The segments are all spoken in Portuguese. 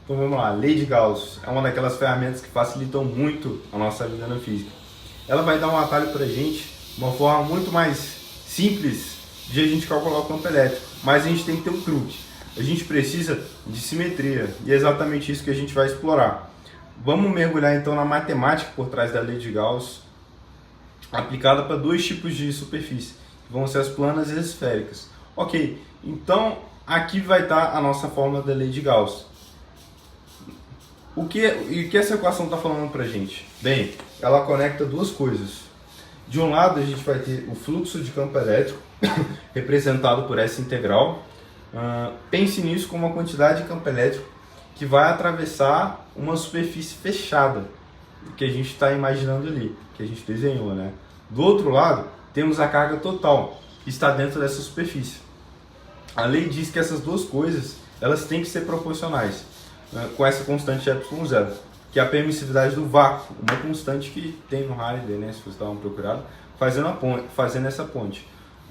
Então vamos lá, lei de Gauss é uma daquelas ferramentas que facilitam muito a nossa vida na física. Ela vai dar um atalho para a gente, uma forma muito mais simples de a gente calcular o campo elétrico, mas a gente tem que ter um truque. A gente precisa de simetria e é exatamente isso que a gente vai explorar. Vamos mergulhar então na matemática por trás da lei de Gauss, aplicada para dois tipos de superfície, que vão ser as planas e as esféricas. Ok, então aqui vai estar a nossa fórmula da lei de Gauss. O que essa equação está falando para a gente? Bem, ela conecta duas coisas. De um lado a gente vai ter o fluxo de campo elétrico, representado por essa integral. Pense nisso como uma quantidade de campo elétrico que vai atravessar uma superfície fechada, que a gente está imaginando ali, que a gente desenhou, né? Do outro lado, temos a carga total, que está dentro dessa superfície. A lei diz que essas duas coisas, elas têm que ser proporcionais, né, com essa constante ε0, que é a permissividade do vácuo, uma constante que tem no Halliday, né, se vocês estavam procurando, fazendo essa ponte.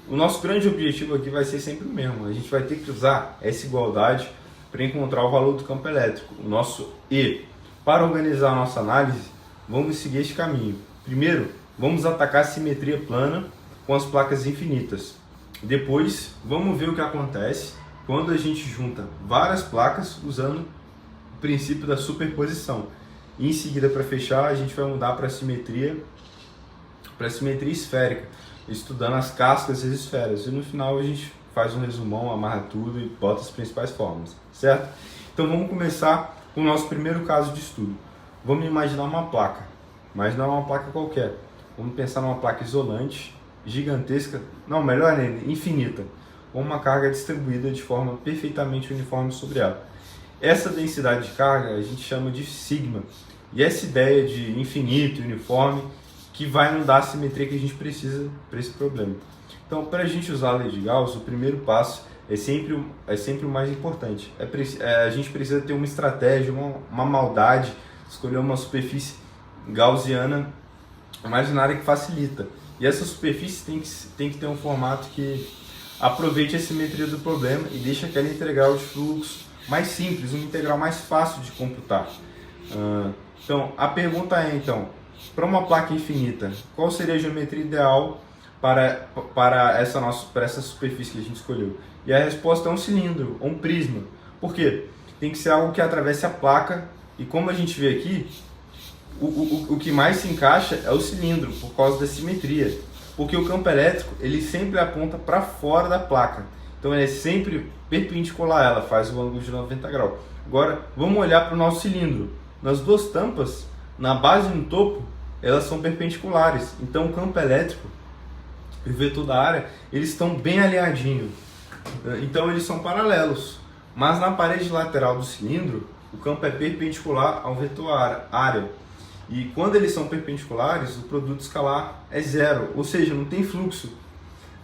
O nosso grande objetivo aqui vai ser sempre o mesmo, a gente vai ter que usar essa igualdade para encontrar o valor do campo elétrico, o nosso E. Para organizar a nossa análise, vamos seguir este caminho. Primeiro, vamos atacar a simetria plana com as placas infinitas. Depois, vamos ver o que acontece quando a gente junta várias placas usando o princípio da superposição. E em seguida, para fechar, a gente vai mudar para a simetria esférica, estudando as cascas e as esferas. E no final a gente faz um resumão, amarra tudo e bota as principais fórmulas, certo? Então vamos começar com o nosso primeiro caso de estudo. Vamos imaginar uma placa, mas não é uma placa qualquer. Vamos pensar numa placa isolante, gigantesca, não, melhor ainda, infinita, com uma carga distribuída de forma perfeitamente uniforme sobre ela. Essa densidade de carga a gente chama de sigma, e essa ideia de infinito e uniforme que vai nos dar a simetria que a gente precisa para esse problema. Então, para a gente usar a lei de Gauss, o primeiro passo é sempre o mais importante. A gente precisa ter uma estratégia, uma maldade, escolher uma superfície gaussiana imaginária que facilita. E essa superfície tem que ter um formato que aproveite a simetria do problema e deixe aquela integral de fluxo mais simples, uma integral mais fácil de computar. Então, a pergunta é, para uma placa infinita, qual seria a geometria ideal para essa superfície que a gente escolheu? E a resposta é um cilindro, ou um prisma. Por quê? Tem que ser algo que atravesse a placa, e como a gente vê aqui, o que mais se encaixa é o cilindro, por causa da simetria. Porque o campo elétrico, ele sempre aponta para fora da placa. Então ele é sempre perpendicular a ela, faz o ângulo de 90 graus. Agora, vamos olhar para o nosso cilindro. Nas duas tampas, na base e no topo, elas são perpendiculares. Então o campo elétrico e o vetor da área, eles estão bem alinhadinhos. Então eles são paralelos. Mas na parede lateral do cilindro, o campo é perpendicular ao vetor área. E quando eles são perpendiculares, o produto escalar é zero. Ou seja, não tem fluxo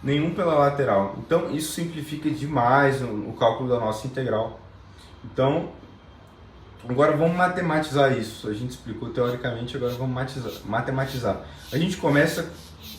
nenhum pela lateral. Então isso simplifica demais o cálculo da nossa integral. Então, agora vamos matematizar isso. A gente explicou teoricamente, agora vamos matematizar. A gente começa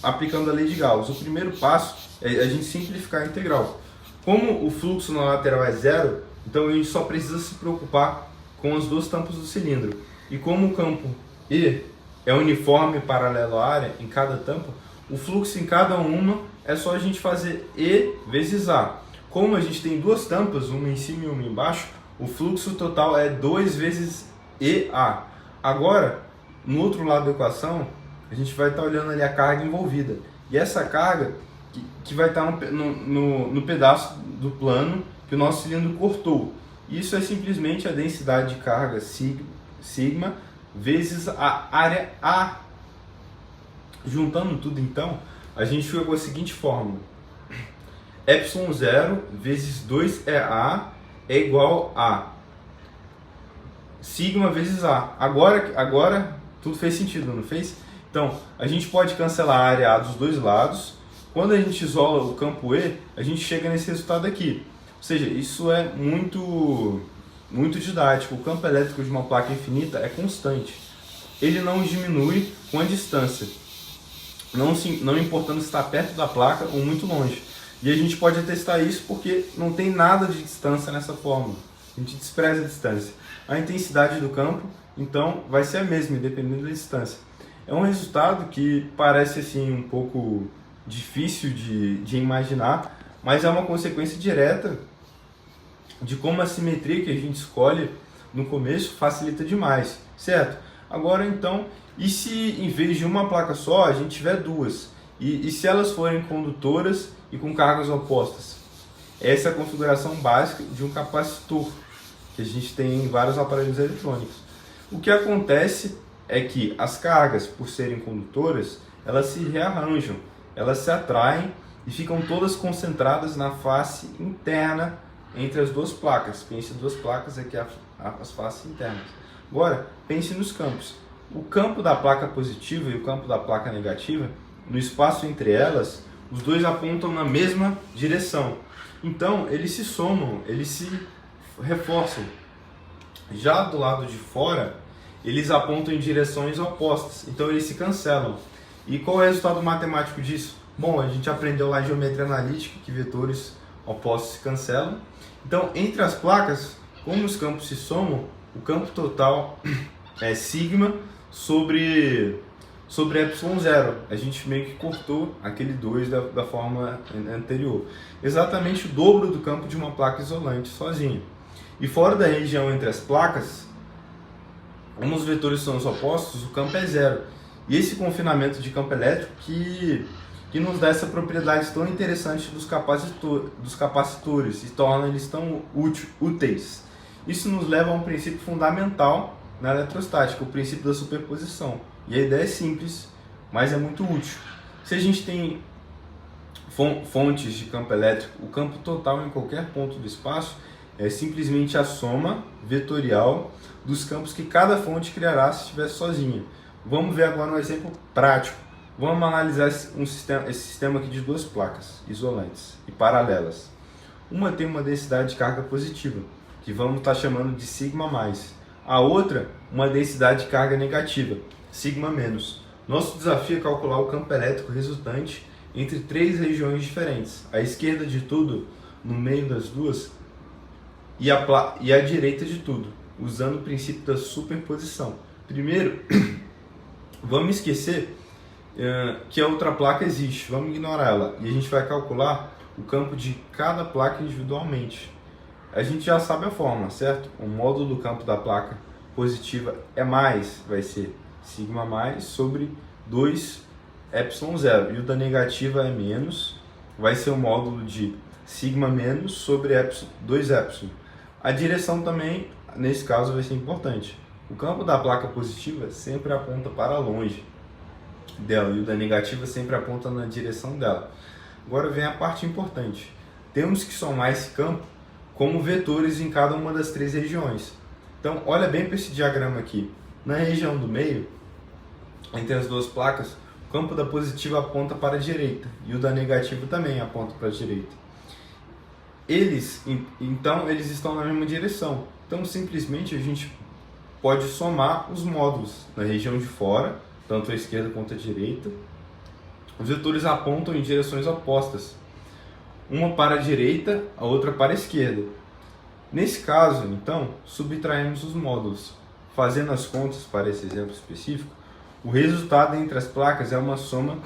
aplicando a lei de Gauss. O primeiro passo é a gente simplificar a integral. Como o fluxo na lateral é zero, então a gente só precisa se preocupar com as duas tampas do cilindro. E como o campo E é uniforme paralelo à área em cada tampa, o fluxo em cada uma é só a gente fazer E vezes A. Como a gente tem duas tampas, uma em cima e uma embaixo, o fluxo total é 2 vezes EA. Agora, no outro lado da equação, a gente vai estar olhando ali a carga envolvida. E essa carga que vai estar no pedaço do plano que o nosso cilindro cortou. Isso é simplesmente a densidade de carga sigma vezes a área A. Juntando tudo então, a gente fica com a seguinte fórmula. ε0 vezes 2EA é igual a sigma vezes A. Agora tudo fez sentido, não fez? Então, a gente pode cancelar a área A dos dois lados. Quando a gente isola o campo E, a gente chega nesse resultado aqui. Ou seja, isso é muito didático. O campo elétrico de uma placa infinita é constante. Ele não diminui com a distância, não importando se está perto da placa ou muito longe. E a gente pode atestar isso porque não tem nada de distância nessa fórmula. a gente despreza a distância. A intensidade do campo, então, vai ser a mesma, dependendo da distância. É um resultado que parece assim um pouco difícil de imaginar, mas é uma consequência direta de como a simetria que a gente escolhe no começo facilita demais, certo? Agora então, e se em vez de uma placa só, a gente tiver duas? E se elas forem condutoras e com cargas opostas? Essa é a configuração básica de um capacitor que a gente tem em vários aparelhos eletrônicos. O que acontece é que as cargas, por serem condutoras, elas se rearranjam, elas se atraem e ficam todas concentradas na face interna entre as duas placas. Pense em duas placas aqui, as faces internas. Agora, pense nos campos. O campo da placa positiva e o campo da placa negativa, no espaço entre elas, os dois apontam na mesma direção. Então, eles se somam, eles se reforçam. Já do lado de fora, eles apontam em direções opostas. Então, eles se cancelam. E qual é o resultado matemático disso? Bom, a gente aprendeu lá em geometria analítica que vetores opostos se cancelam. Então, entre as placas, como os campos se somam, o campo total é sigma sobre ε0. A gente meio que cortou aquele 2 da forma anterior. Exatamente o dobro do campo de uma placa isolante sozinha. E fora da região entre as placas, como os vetores são os opostos, o campo é zero. E esse confinamento de campo elétrico que nos dá essa propriedade tão interessante dos capacitores e torna eles tão úteis. Isso nos leva a um princípio fundamental na eletrostática, o princípio da superposição. E a ideia é simples, mas é muito útil. Se a gente tem fontes de campo elétrico, o campo total em qualquer ponto do espaço é simplesmente a soma vetorial dos campos que cada fonte criará se estiver sozinha. Vamos ver agora um exemplo prático. Vamos analisar esse sistema aqui de duas placas isolantes e paralelas. Uma tem uma densidade de carga positiva, que vamos estar chamando de sigma+. A outra, uma densidade de carga negativa, sigma-. Nosso desafio é calcular o campo elétrico resultante entre três regiões diferentes. À esquerda de tudo, no meio das duas, e à direita de tudo, usando o princípio da superposição. Primeiro, vamos esquecer que a outra placa existe, vamos ignorar ela e a gente vai calcular o campo de cada placa individualmente. A gente já sabe a fórmula, certo? O módulo do campo da placa positiva é mais, vai ser sigma+ sobre 2ε0, e o da negativa é menos, vai ser o módulo de sigma- sobre 2ε. A direção também, nesse caso, vai ser importante. O campo da placa positiva sempre aponta para longe dela e o da negativa sempre aponta na direção dela. Agora vem a parte importante. Temos que somar esse campo como vetores em cada uma das três regiões. Então, olha bem para esse diagrama aqui. Na região do meio, entre as duas placas, o campo da positiva aponta para a direita e o da negativa também aponta para a direita. Então, eles estão na mesma direção. Então, simplesmente, a gente pode somar os módulos na região de fora, tanto a esquerda quanto a direita. Os vetores apontam em direções opostas, uma para a direita, a outra para a esquerda. Nesse caso, então, subtraímos os módulos. Fazendo as contas para esse exemplo específico, o resultado entre as placas é uma soma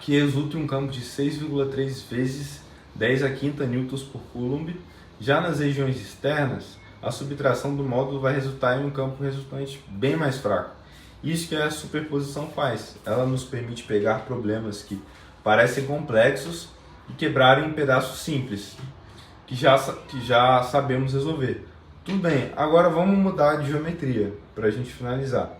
que resulta em um campo de 6,3 vezes 10⁵ newtons por coulomb. Já nas regiões externas, a subtração do módulo vai resultar em um campo resultante bem mais fraco. Isso que a superposição faz. Ela nos permite pegar problemas que parecem complexos e quebrar em pedaços simples, que já sabemos resolver. Tudo bem, agora vamos mudar de geometria para a gente finalizar.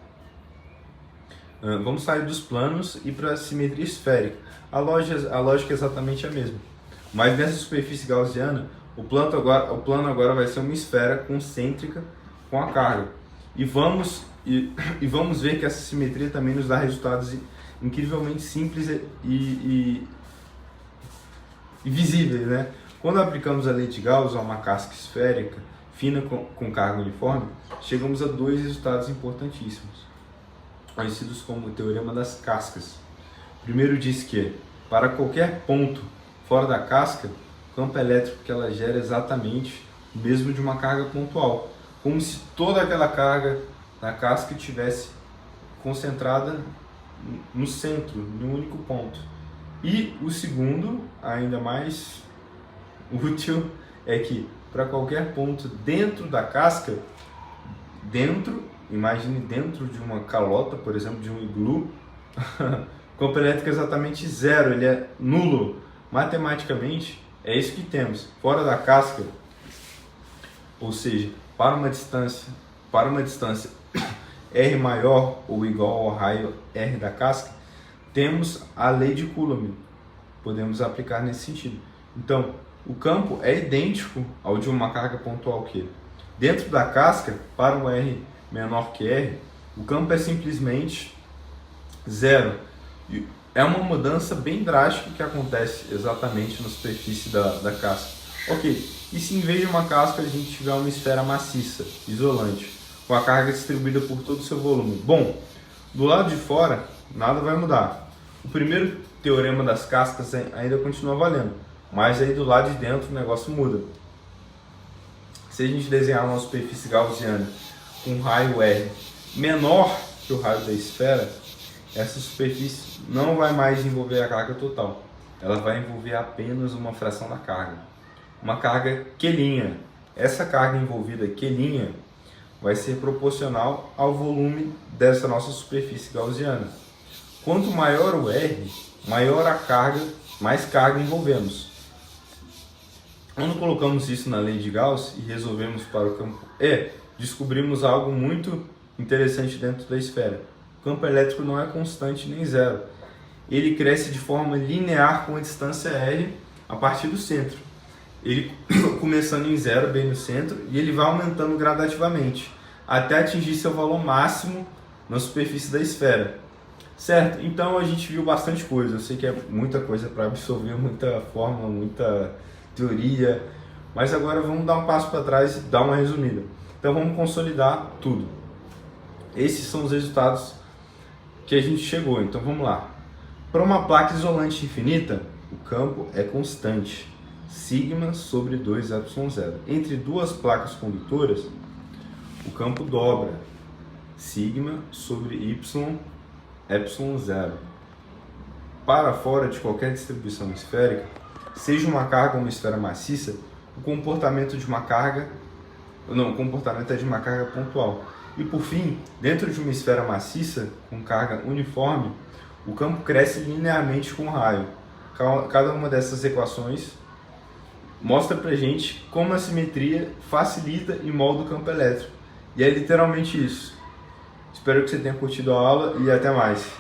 Vamos sair dos planos e para a simetria esférica. A lógica é exatamente a mesma. Mas nessa superfície gaussiana, o plano agora vai ser uma esfera concêntrica com a carga. E vamos ver que essa simetria também nos dá resultados incrivelmente simples e visíveis, né? Quando aplicamos a lei de Gauss a uma casca esférica fina com carga uniforme, chegamos a dois resultados importantíssimos, conhecidos como o teorema das cascas. O primeiro diz que, para qualquer ponto fora da casca, o campo elétrico que ela gera é exatamente o mesmo de uma carga pontual, como se toda aquela carga na casca estivesse concentrada no centro, em um único ponto. E o segundo, ainda mais útil, é que para qualquer ponto dentro da casca, imagine dentro de uma calota, por exemplo, de um iglu, o campo elétrico é exatamente zero, ele é nulo. Matematicamente, é isso que temos. Fora da casca, ou seja, para uma distância R maior ou igual ao raio R da casca, temos a lei de Coulomb. Podemos aplicar nesse sentido. Então, o campo é idêntico ao de uma carga pontual Q. Dentro da casca, para um R menor que R, o campo é simplesmente zero. É uma mudança bem drástica que acontece exatamente na superfície da casca. Ok, e se em vez de uma casca a gente tiver uma esfera maciça, isolante, com a carga distribuída por todo o seu volume? Bom, do lado de fora, nada vai mudar. O primeiro teorema das cascas ainda continua valendo, mas aí do lado de dentro o negócio muda. Se a gente desenhar uma superfície gaussiana com um raio R menor que o raio da esfera, essa superfície não vai mais envolver a carga total. Ela vai envolver apenas uma fração da carga. Uma carga quelinha. Essa carga envolvida quelinha vai ser proporcional ao volume dessa nossa superfície gaussiana. Quanto maior o R, maior a carga, mais carga envolvemos. Quando colocamos isso na lei de Gauss e resolvemos para o campo E, descobrimos algo muito interessante dentro da esfera. O campo elétrico não é constante nem zero. Ele cresce de forma linear com a distância R a partir do centro. Ele começando em zero, bem no centro, e ele vai aumentando gradativamente, até atingir seu valor máximo na superfície da esfera. Certo? Então a gente viu bastante coisa. Eu sei que é muita coisa para absorver, muita fórmula, muita teoria, mas agora vamos dar um passo para trás e dar uma resumida. Então vamos consolidar tudo. Esses são os resultados que a gente chegou. Então vamos lá. Para uma placa isolante infinita, o campo é constante, sigma sobre 2ε0. Entre duas placas condutoras, o campo dobra, sigma sobre ε0. Para fora de qualquer distribuição esférica, seja uma carga ou uma esfera maciça, o comportamento é de uma carga pontual. E por fim, dentro de uma esfera maciça com carga uniforme, o campo cresce linearmente com o raio. Cada uma dessas equações mostra pra gente como a simetria facilita e molda o campo elétrico. E é literalmente isso. Espero que você tenha curtido a aula e até mais.